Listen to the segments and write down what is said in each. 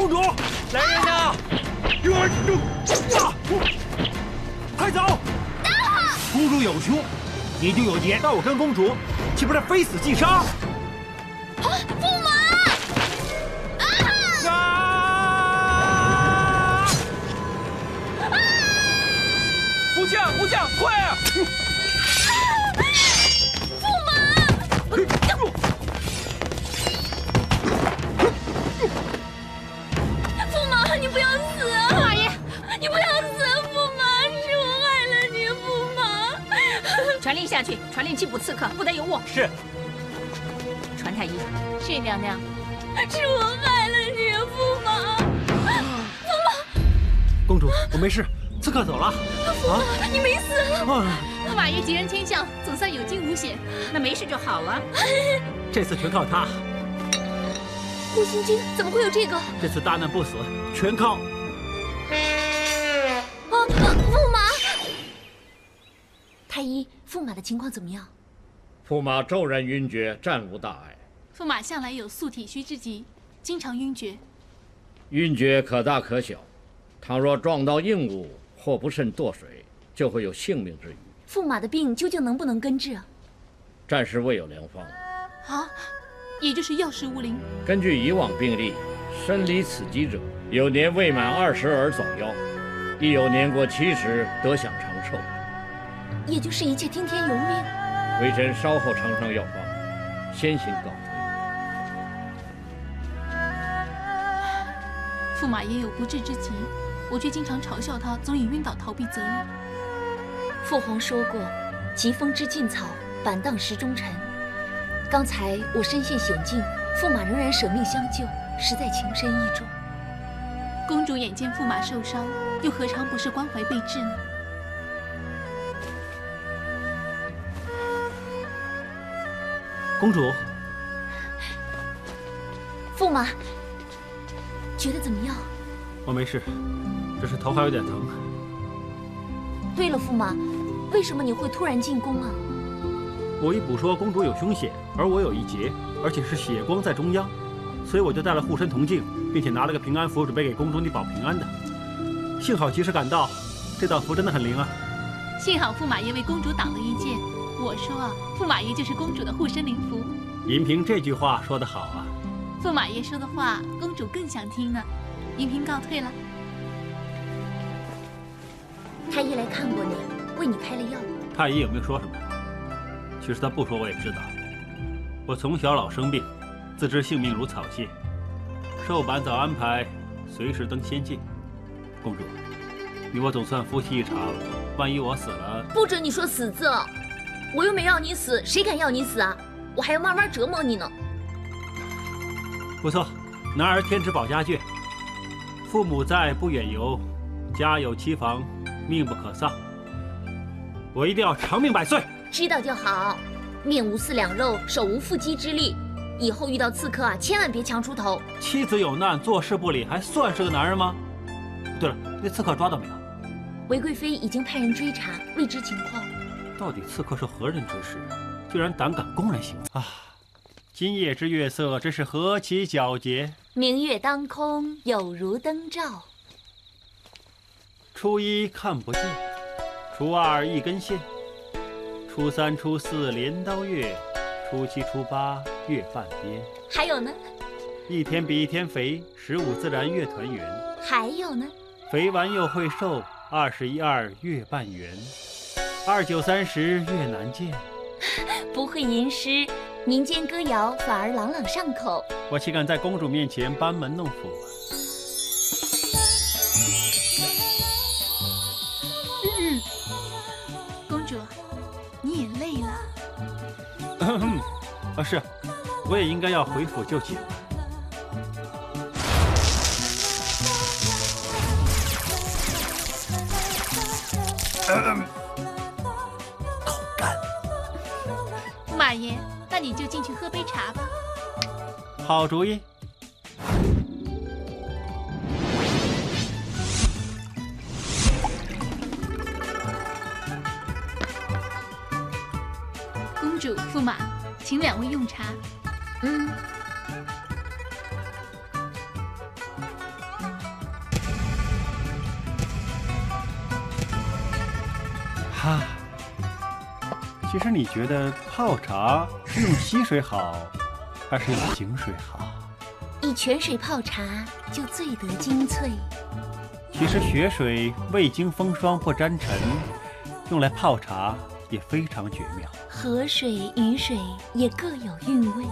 公主，来人呐！快走！公主有凶，你就有劫，那我跟公主岂不是非死即杀？驸马！部将，快啊！驸马！驸马，你不要死啊！马爷，你不要死啊！驸马，是我害了你，驸马。传令下去，传令缉捕刺客，不得有误。是。传太医。是娘娘。是我害了你，驸马。驸马。公主，我没事。刺客走了。驸马，你没死。马爷吉人天相，总算有惊无险。那没事就好了。这次全靠他。护心经怎么会有这个？这次大难不死，全靠。驸马。太医，驸马的情况怎么样？驸马骤然晕厥，暂无大碍。驸马向来有素体虚之疾，经常晕厥。晕厥可大可小，倘若撞到硬物或不慎堕水，就会有性命之虞。驸马的病究竟能不能根治啊？暂时未有良方。啊，也就是药石无灵。根据以往病例，身离此疾者，有年未满20而早夭，亦有年过70得享长寿。也就是一切听天由命。微臣稍后呈上药方，先行告退。驸马也有不治之疾，我却经常嘲笑他，总以晕倒逃避责任。父皇说过，疾风知劲草，板荡识忠臣。刚才我身陷险境，驸马仍然舍命相救，实在情深意重。公主眼见驸马受伤，又何尝不是关怀备至呢？公主，驸马，觉得怎么样？我没事，只是头还有点疼。对了，驸马，为什么你会突然进宫啊？我一卜说公主有凶险，而我有一劫，而且是血光在中央，所以我就带了护身铜镜，并且拿了个平安符，准备给公主你保平安的。幸好及时赶到，这道符真的很灵啊！幸好驸马爷为公主挡了一剑。我说啊，驸马爷就是公主的护身灵符。银萍这句话说得好啊！驸马爷说的话，公主更想听呢。银萍告退了。太医来看过你，为你开了药。太医有没有说什么？其实他不说我也知道。我从小老生病，自知性命如草芥，寿板早安排，随时登仙境。公主，你我总算夫妻一场，万一我死了……不准你说死字，我又没要你死，谁敢要你死啊？我还要慢慢折磨你呢。不错，男儿天之宝家眷，父母在不远游，家有妻房，命不可丧。我一定要长命百岁。知道就好，面无四两肉，手无缚鸡之力。以后遇到刺客啊，千万别强出头。妻子有难，做事不理，还算是个男人吗？对了，那刺客抓到没有？韦贵妃已经派人追查，未知情况。到底刺客是何人指使，居然胆敢公然行啊！今夜之月色，真是何其皎洁！明月当空，有如灯照。初一看不见，初二一根线，初三、初四镰刀月，初七、初八月半边。还有呢？一天比一天肥，15自然月团圆。还有呢？肥完又会瘦，21、2月半圆，29、30月难见。不会吟诗，民间歌谣反而朗朗上口。我岂敢在公主面前班门弄斧啊！公主，你也累了。是，我也应该要回府就寝。口干。马爷，那你就进去喝杯茶吧。好主意。公主、驸马，请两位用茶。茶。其实你觉得泡茶是用溪水好，还是用井水好？以泉水泡茶就最得精粹。其实雪水未经风霜不沾尘，用来泡茶也非常绝妙。河水、雨水也各有韵味。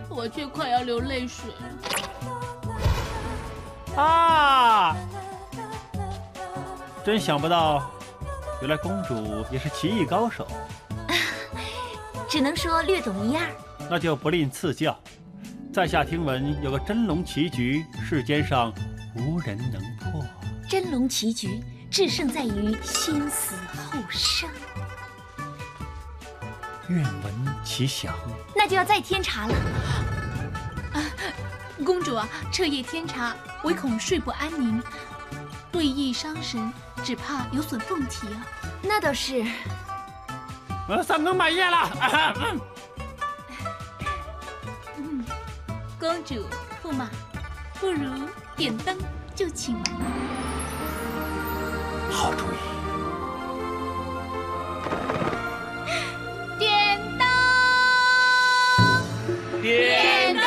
我却快要流泪水了。啊！真想不到，原来公主也是棋艺高手。只能说略懂一二。那就不吝赐教。在下听闻有个真龙棋局，世间上无人能破。真龙棋局制胜在于先死后生。愿闻其详。那就要再添茶了。公主啊，彻夜添茶，唯恐睡不安宁，对弈伤神，只怕有损凤体啊。那倒是。三更半夜了。公主、驸马，不如点灯就寝。好主意。点灯，点灯。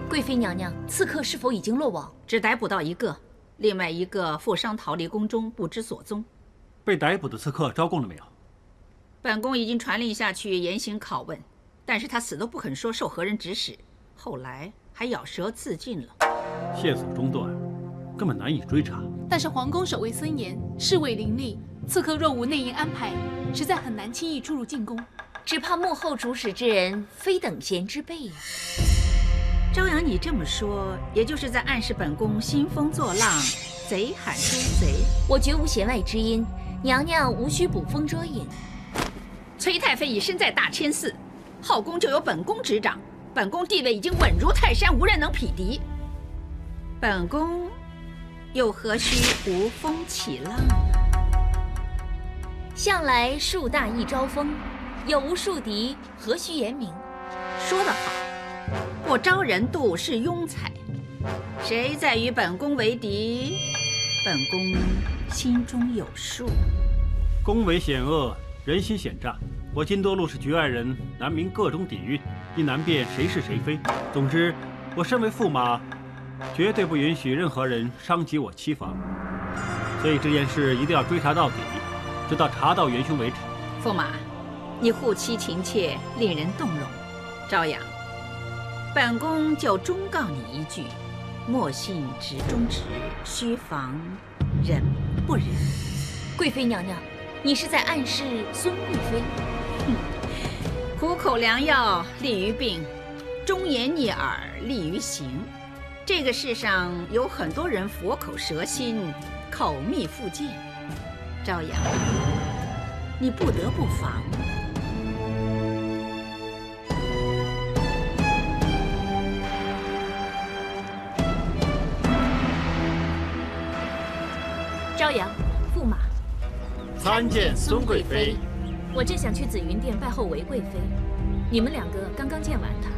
贵妃娘娘，刺客是否已经落网？只逮捕到一个，另外一个负伤逃离宫中，不知所踪。被逮捕的刺客招供了没有？本宫已经传令下去严刑拷问，但是他死都不肯说受何人指使，后来还咬舌自尽了。线索中断，根本难以追查。但是皇宫守卫森严，侍卫林立，刺客若无内应安排，实在很难轻易出入进宫。只怕幕后主使之人非等闲之辈呀。朝阳，你这么说，也就是在暗示本宫兴风作浪，贼喊捉贼。我绝无弦外之音，娘娘无需捕风捉影。崔太妃已身在大千寺，后宫就由本宫执掌，本宫地位已经稳如泰山，无人能匹敌。本宫又何须无风起浪呢？向来树大易招风，有无树敌，何须言明？说得好，不招人妒是庸才，谁再与本宫为敌，本宫心中有数。宫闱险恶，人心险诈，我金多禄是局外人，难明各种底蕴，亦难辨谁是谁非。总之，我身为驸马，绝对不允许任何人伤及我妻房。所以这件事一定要追查到底，直到查到元凶为止。驸马，你护妻情切，令人动容。朝阳，本宫就忠告你一句：莫信直中直，须防人不仁。贵妃娘娘，你是在暗示孙贵妃？苦口良药利于病，忠言逆耳利于行。这个世上有很多人佛口蛇心，口蜜腹剑。朝阳，你不得不防。朝阳，驸马，参见孙贵妃。我正想去紫云殿拜候韦贵妃，你们两个刚刚见完她，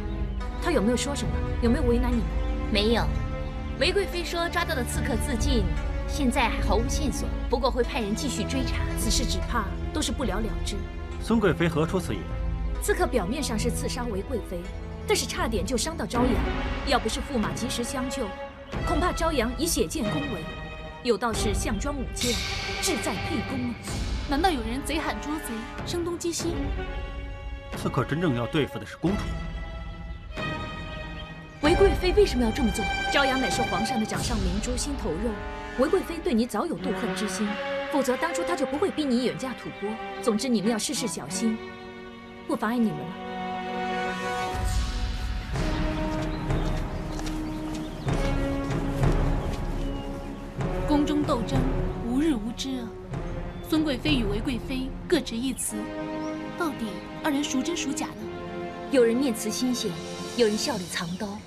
她有没有说什么？有没有为难你们？没有。韦贵妃说抓到的刺客自尽，现在还毫无线索，不过会派人继续追查。此事只怕都是不了了之。孙贵妃何出此言？刺客表面上是刺杀韦贵妃，但是差点就伤到朝阳，要不是驸马及时相救，恐怕朝阳已血溅宫闱。有道是项庄舞剑，志在沛公啊！难道有人贼喊捉贼，声东击西？刺客真正要对付的是公主。韦贵妃为什么要这么做？朝阳乃是皇上的掌上明珠、心头肉，韦贵妃对你早有妒恨之心，否则当初她就不会逼你远嫁吐蕃。总之，你们要事事小心，不妨碍你们了。宫中斗争无日无之啊！孙贵妃与韦贵妃各执一词，到底二人孰真孰假呢？有人面慈心险，有人笑里藏刀，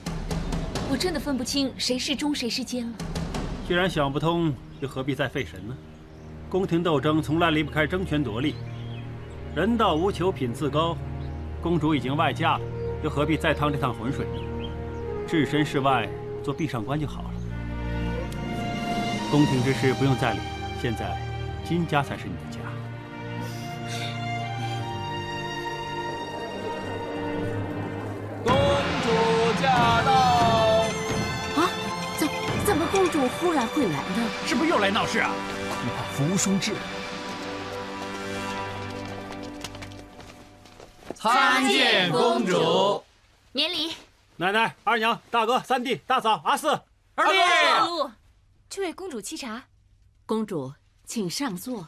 我真的分不清谁是忠谁是奸了。既然想不通，又何必再费神呢？宫廷斗争从来离不开争权夺利，人道无求品自高，公主已经外嫁了，又何必再趟这趟浑水呢？置身事外，做壁上观就好了。宫廷之事不用再理，现在金家才是你的家。公主驾到！啊，怎么公主忽然会来呢？是不是又来闹事啊？你怕扶松至。参见公主。免礼。奶奶、二娘、大哥、三弟、大嫂、阿四、二弟，小路，去为公主沏茶。公主，请上座。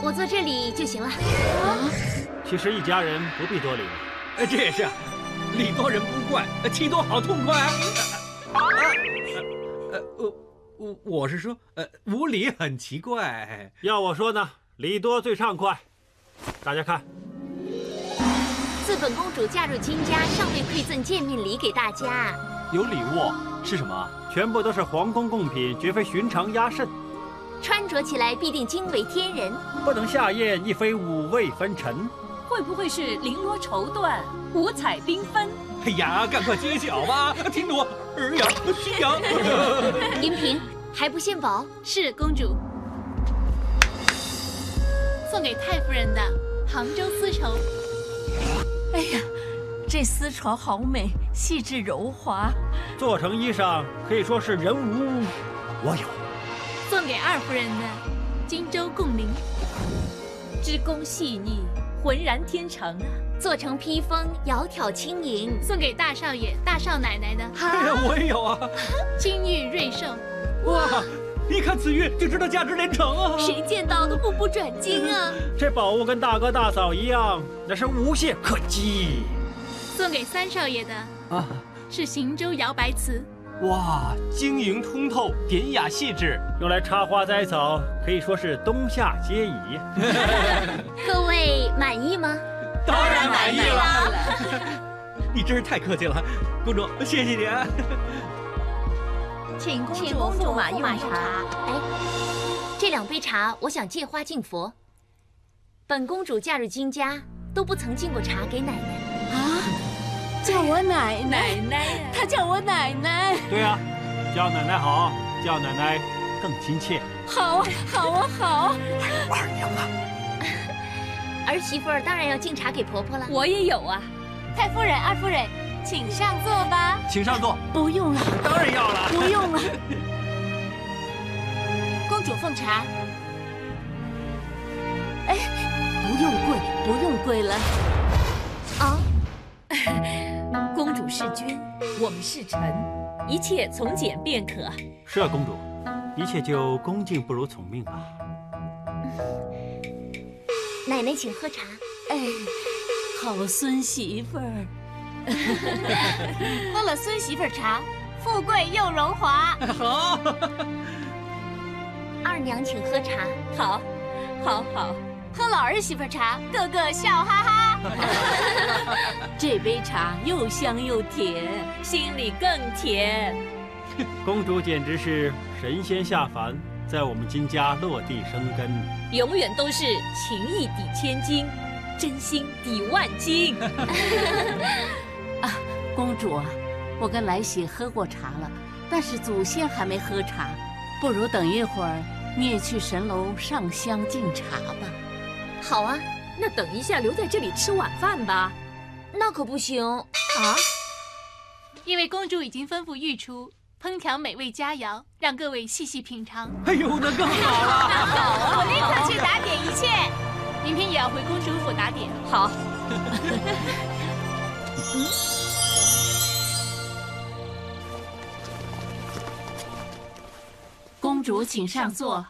我坐这里就行了。其实一家人不必多礼。这也是，礼多人不怪，气多好痛快啊！我是说，无礼很奇怪。要我说呢，礼多最畅快。大家看，自本公主嫁入金家，尚未馈赠见面礼给大家。有礼物是什么？全部都是皇宫贡品，绝非寻常鸭肾。穿着起来必定惊为天人，不能下咽，亦非五味纷陈。会不会是绫罗绸缎，五彩缤纷？哎呀，赶快揭晓吧！听着，儿呀，心呀！银嫔还不献宝？是公主。送给太夫人的杭州丝绸。哎呀，这丝绸好美，细致柔滑，做成衣裳可以说是人无我有。送给二夫人的荆州贡绫，织工细腻，浑然天成啊！做成披风，窈窕轻盈。送给大少爷、大少奶奶的哎呀，我也有啊！金玉瑞寿。哇，一看此玉就知道价值连城啊！谁见到都目不转睛啊！这宝物跟大哥大嫂一样，那是无懈可击。送给三少爷的啊，是行舟摇白瓷。哇，晶莹通透，典雅细致，用来插花栽草，可以说是冬夏皆宜。各位满意吗？当然满意了。你真是太客气了，公主，谢谢你啊。请公主驸马用茶。哎，这2杯茶，我想借花敬佛。本公主嫁入金家，都不曾敬过茶给奶奶。啊，叫我奶奶，她叫我奶奶。对啊，叫奶奶好，叫奶奶更亲切。好啊，好啊，好。二娘啊，儿媳妇儿当然要敬茶给婆婆了。我也有啊。太夫人、二夫人，请上座吧。请上座。不用了，当然要了。不用了。公主奉茶。哎，不用跪，不用跪了。啊，公主是君，我们是臣，一切从简便可。是啊，公主，一切就恭敬不如从命吧。奶奶请喝茶。哎，好孙媳妇儿。喝了孙媳妇茶，富贵又荣华。好。二娘请喝茶。好，好，好。喝了儿媳妇茶，个个笑哈哈。这杯茶又香又甜，心里更甜。公主简直是神仙下凡，在我们金家落地生根，永远都是情义抵千金，真心抵万金。啊，公主啊，我跟来喜喝过茶了，但是祖先还没喝茶，不如等一会儿你也去神楼上香敬茶吧。好啊，那等一下留在这里吃晚饭吧。那可不行啊！因为公主已经吩咐御厨烹调美味佳肴，让各位细细品尝。哎呦，那更好了。好啊，我立刻去打点一切。明天也要回公主府打点。好。公主请上座。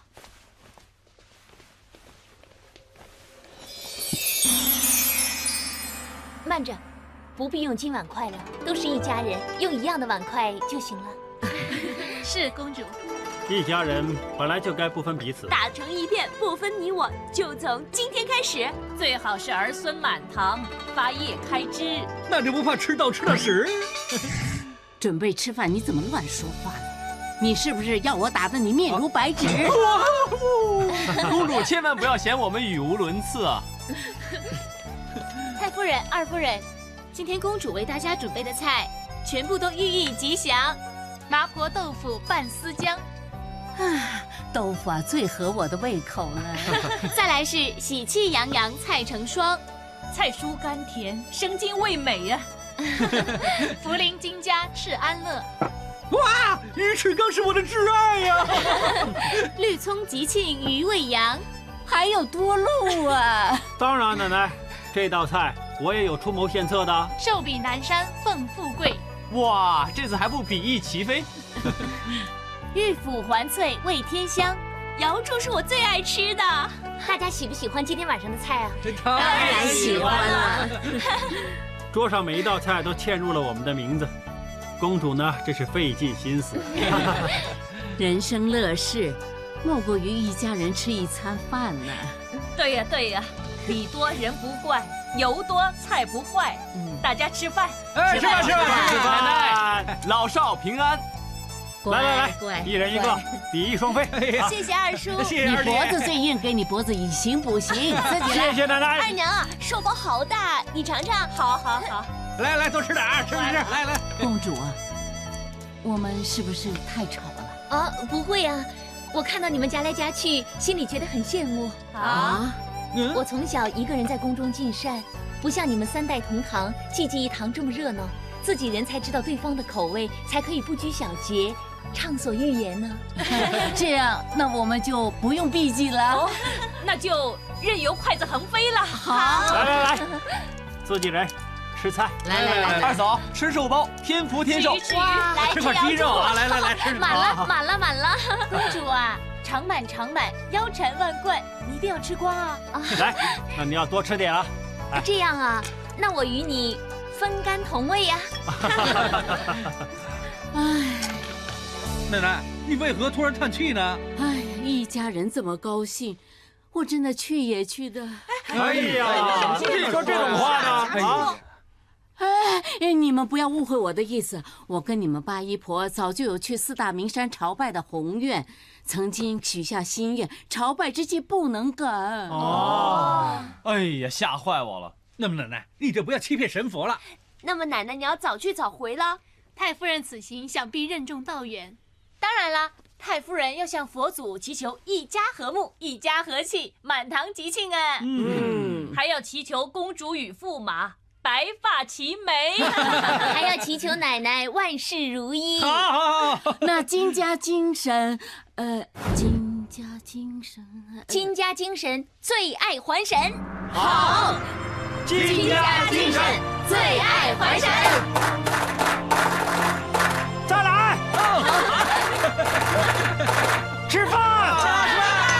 慢着，不必用金碗筷了，都是一家人，用一样的碗筷就行了。是公主。一家人本来就该不分彼此。打成一片，不分你我，就从今天开始，最好是儿孙满堂，发叶开枝。那就不怕吃到屎？准备吃饭，你怎么乱说话呢？你是不是要我打得你面如白纸？公主千万不要嫌我们语无伦次啊！太夫人、二夫人，今天公主为大家准备的菜，全部都寓意吉祥。麻婆豆腐拌丝姜，豆腐啊最合我的胃口了。再来是喜气洋洋菜成双，菜蔬甘甜，生津味美呀。茯苓金家赤安乐，哇，鱼翅更是我的挚爱呀！绿葱吉庆鱼味扬，还有多鹿啊！当然，奶奶，这道菜我也有出谋献策的。寿比南山凤富贵，哇，这次还不比翼齐飞？玉腐还脆味添香，瑶柱是我最爱吃的。大家喜不喜欢今天晚上的菜啊？当然喜欢了。桌上每一道菜都嵌入了我们的名字，公主呢，这是费尽心思。人生乐事，莫过于一家人吃一餐饭呢。对呀对呀，礼多人不怪，油多菜不坏。大家吃饭。哎，吃饭吃饭吃饭！奶奶，老少平安。来，一人一个，比翼双飞。谢谢二叔，谢谢二弟。你脖子最硬，给你脖子以行不行？自己来。谢谢奶奶。二娘啊，寿包好大，你尝尝。好。来，多吃点啊，吃。来。公主啊，我们是不是太吵了？啊，不会啊，我看到你们夹来夹去，心里觉得很羡慕。我从小一个人在宫中尽善，不像你们3代同堂，济济一堂这么热闹，自己人才知道对方的口味，才可以不拘小节，畅所欲言呢。这样，那我们就不用避忌了。那就任由筷子横飞了。好，来，自己人吃菜。来，二嫂吃寿包，天福天寿。哇，吃块鸡肉啊！来，吃。满了。公主啊，长满，腰缠万贯，你一定要吃光啊！来，那你要多吃点啊。这样啊，那我与你分甘同味呀。奶奶，你为何突然叹气呢？哎呀，一家人这么高兴，我真的去也去的。哎呀，你说这种话呢？哎，你们不要误会我的意思，我跟你们八姨婆早就有去4大名山朝拜的宏愿，曾经许下心愿，朝拜之际不能改。哎呀，吓坏我了！那么奶奶，你这不要欺骗神佛了。那么奶奶，你要早去早回了。太夫人此行想必任重道远。当然啦，太夫人要向佛祖祈求一家和睦、一家和气、满堂吉庆啊！还要祈求公主与驸马白发齐眉，还要祈求奶奶万事如意。好。那金家精神，金家精神，最爱还神。好，金家精神，最爱还神。